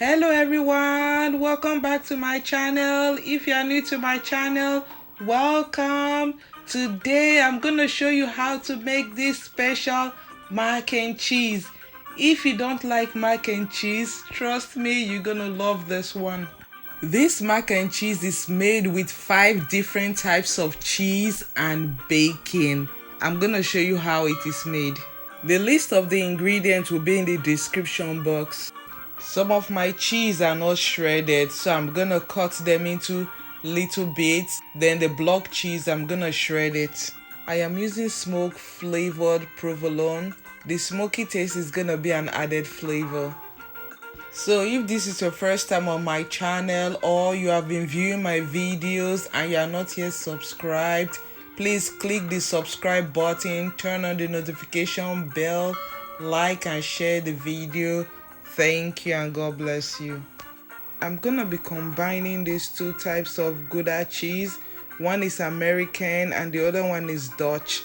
Hello everyone, welcome back to my channel. If you are new to my channel, welcome. Today I'm gonna show you how to make this special mac and cheese. If you don't like mac and cheese, trust me, you're gonna love this one. This mac and cheese is made with 5 different types of cheese and bacon. I'm gonna show you how it is made. The list of the ingredients will be in the description box. Some of my cheese are not shredded, so I'm gonna cut them into little bits. Then the block cheese, I'm gonna shred it. I am using smoke flavored provolone. The smoky taste is gonna be an added flavor. So if this is your first time on my channel or you have been viewing my videos and you are not yet subscribed, please click the subscribe button, turn on the notification bell, like and share the video. Thank you and God bless you. I'm gonna be combining these 2 types of Gouda cheese. One is American and the other one is Dutch.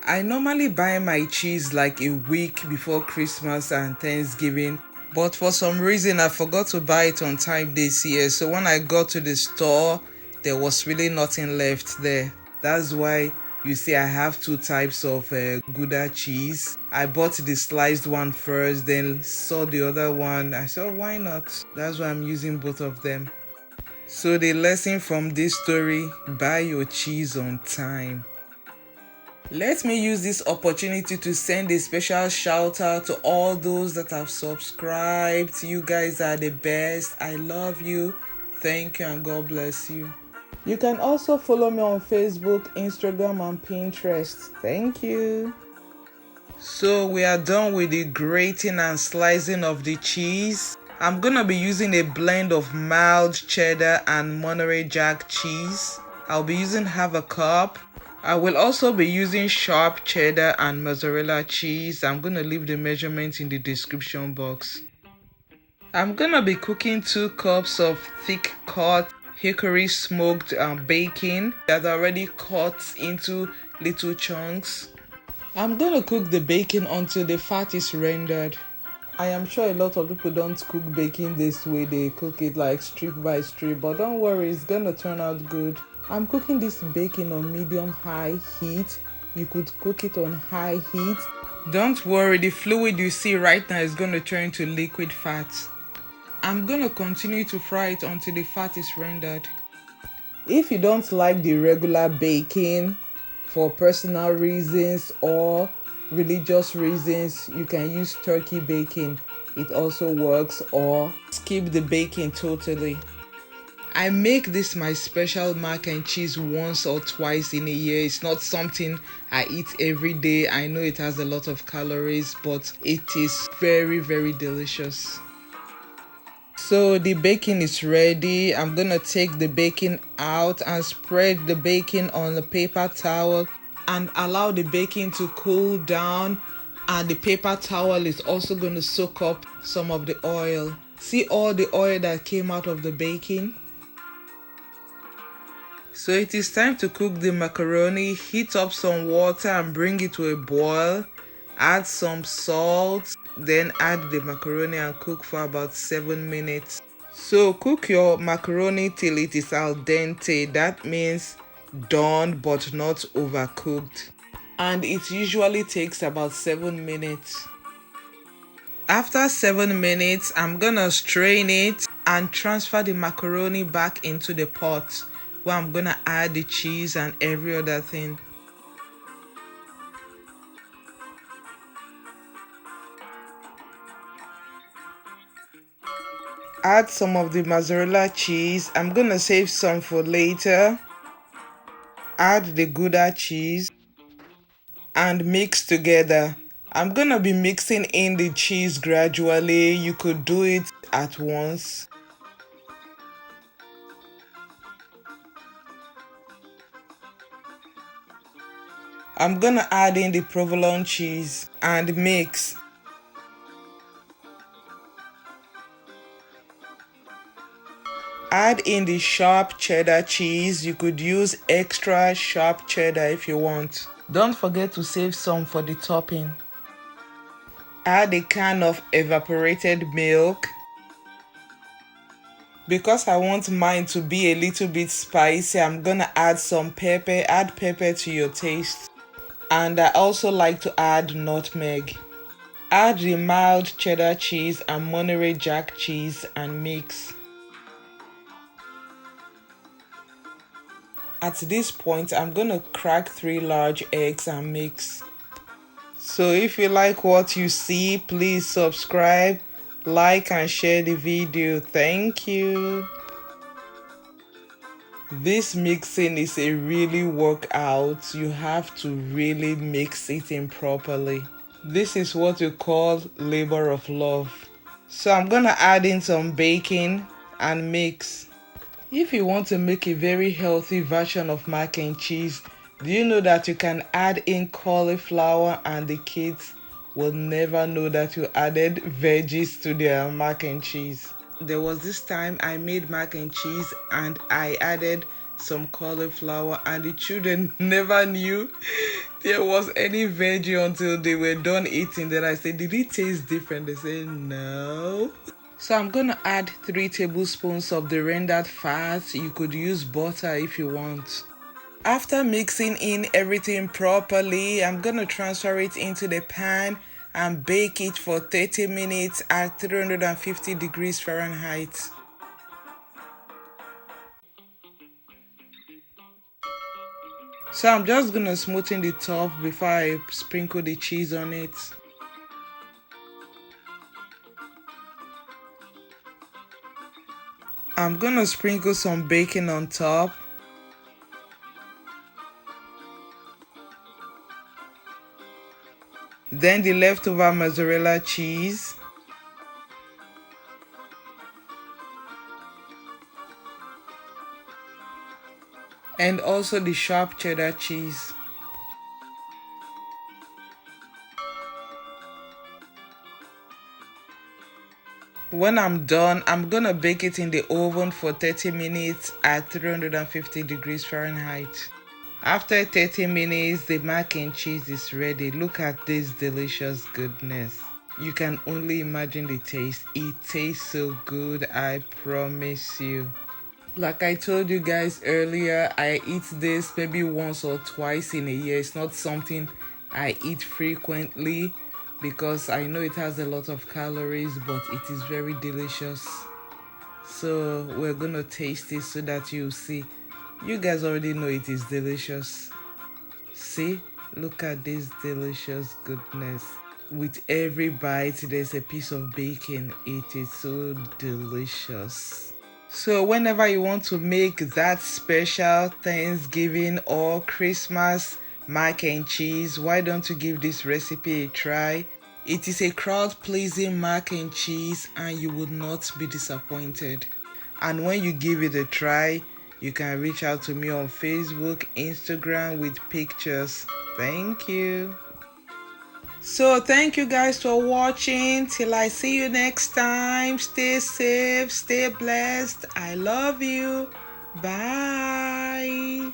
I normally buy my cheese like a week before Christmas and Thanksgiving, but for some reason I forgot to buy it on time this year. So when I got to the store, there was really nothing left there. That's why you see I have 2 types of Gouda cheese. I bought the sliced one first, then saw the other one. I said, why not? That's why I'm using both of them. So the lesson from this story, buy your cheese on time. Let me use this opportunity to send a special shout out to all those that have subscribed. You guys are the best. I love you. Thank you and God bless you. You can also follow me on Facebook, Instagram and Pinterest. Thank you. So we are done with the grating and slicing of the cheese. I'm gonna be using a blend of mild cheddar and Monterey Jack cheese. I'll be using half a cup. I will also be using sharp cheddar and mozzarella cheese. I'm gonna leave the measurements in the description box. I'm gonna be cooking 2 cups of thick cut Hickory smoked bacon that are already cut into little chunks. I'm gonna cook the bacon until the fat is rendered. I am sure a lot of people don't cook bacon this way. They cook it like strip by strip, but don't worry, it's gonna turn out good. I'm cooking this bacon on medium-high heat. You could cook it on high heat. Don't worry, the fluid you see right now is gonna turn into liquid fat. I'm gonna continue to fry it until the fat is rendered. If you don't like the regular bacon for personal reasons or religious reasons, you can use turkey bacon. It also works, or skip the bacon totally. I make this my special mac and cheese once or twice in a year. It's not something I eat every day. I know it has a lot of calories, but it is very, very delicious. So the bacon is ready. I'm gonna take the bacon out and spread the bacon on the paper towel and allow the bacon to cool down, and the paper towel is also going to soak up some of the oil. See all the oil that came out of the bacon? So it is time to cook the macaroni. Heat up some water and bring it to a boil. Add some salt, then add the macaroni and cook for about 7 minutes. So cook your macaroni till it is al dente. That means done but not overcooked. And it usually takes about 7 minutes. After 7 minutes, I'm gonna strain it and transfer the macaroni back into the pot where I'm gonna add the cheese and every other thing. Add some of the mozzarella cheese. I'm gonna save some for later. Add the Gouda cheese and mix together. I'm gonna be mixing in the cheese gradually. You could do it at once. I'm gonna add in the provolone cheese and mix. Add in the sharp cheddar cheese. You could use extra sharp cheddar if you want. Don't forget to save some for the topping. Add a can of evaporated milk. Because I want mine to be a little bit spicy, I'm gonna add some pepper. Add pepper to your taste. And I also like to add nutmeg. Add the mild cheddar cheese and Monterey Jack cheese and mix. At this point, I'm gonna crack 3 large eggs and mix. So if you like what you see, please subscribe, like and share the video. Thank you. This mixing is a really workout. You have to really mix it in properly. This is what you call labor of love. So I'm gonna add in some bacon and mix. If you want to make a very healthy version of mac and cheese, do you know that you can add in cauliflower and the kids will never know that you added veggies to their mac and cheese? There was this time I made mac and cheese and I added some cauliflower and the children never knew there was any veggie until they were done eating. Then I said, did it taste different? They said, no. So I'm gonna add 3 tablespoons of the rendered fat. You could use butter if you want. After mixing in everything properly, I'm gonna transfer it into the pan and bake it for 30 minutes at 350 degrees Fahrenheit. So I'm just gonna smoothen the top before I sprinkle the cheese on it. I'm gonna sprinkle some bacon on top. Then the leftover mozzarella cheese. And also the sharp cheddar cheese. When I'm done, I'm gonna bake it in the oven for 30 minutes at 350 degrees Fahrenheit. After 30 minutes, the mac and cheese is ready. Look at this delicious goodness. You can only imagine the taste. It tastes so good, I promise you. Like I told you guys earlier, I eat this maybe once or twice in a year. It's not something I eat frequently because I know it has a lot of calories, but it is very delicious. So we're gonna taste it so that you see. You guys already know it is delicious. See, look at this delicious goodness. With every bite, there's a piece of bacon. It is so delicious. So whenever you want to make that special Thanksgiving or Christmas mac and cheese, why don't you give this recipe a try? It is a crowd-pleasing mac and cheese and you would not be disappointed. And when you give it a try, you can reach out to me on Facebook, Instagram with pictures. Thank you. So thank you guys for watching. Till I see you next time. Stay safe, stay blessed. I love you. Bye.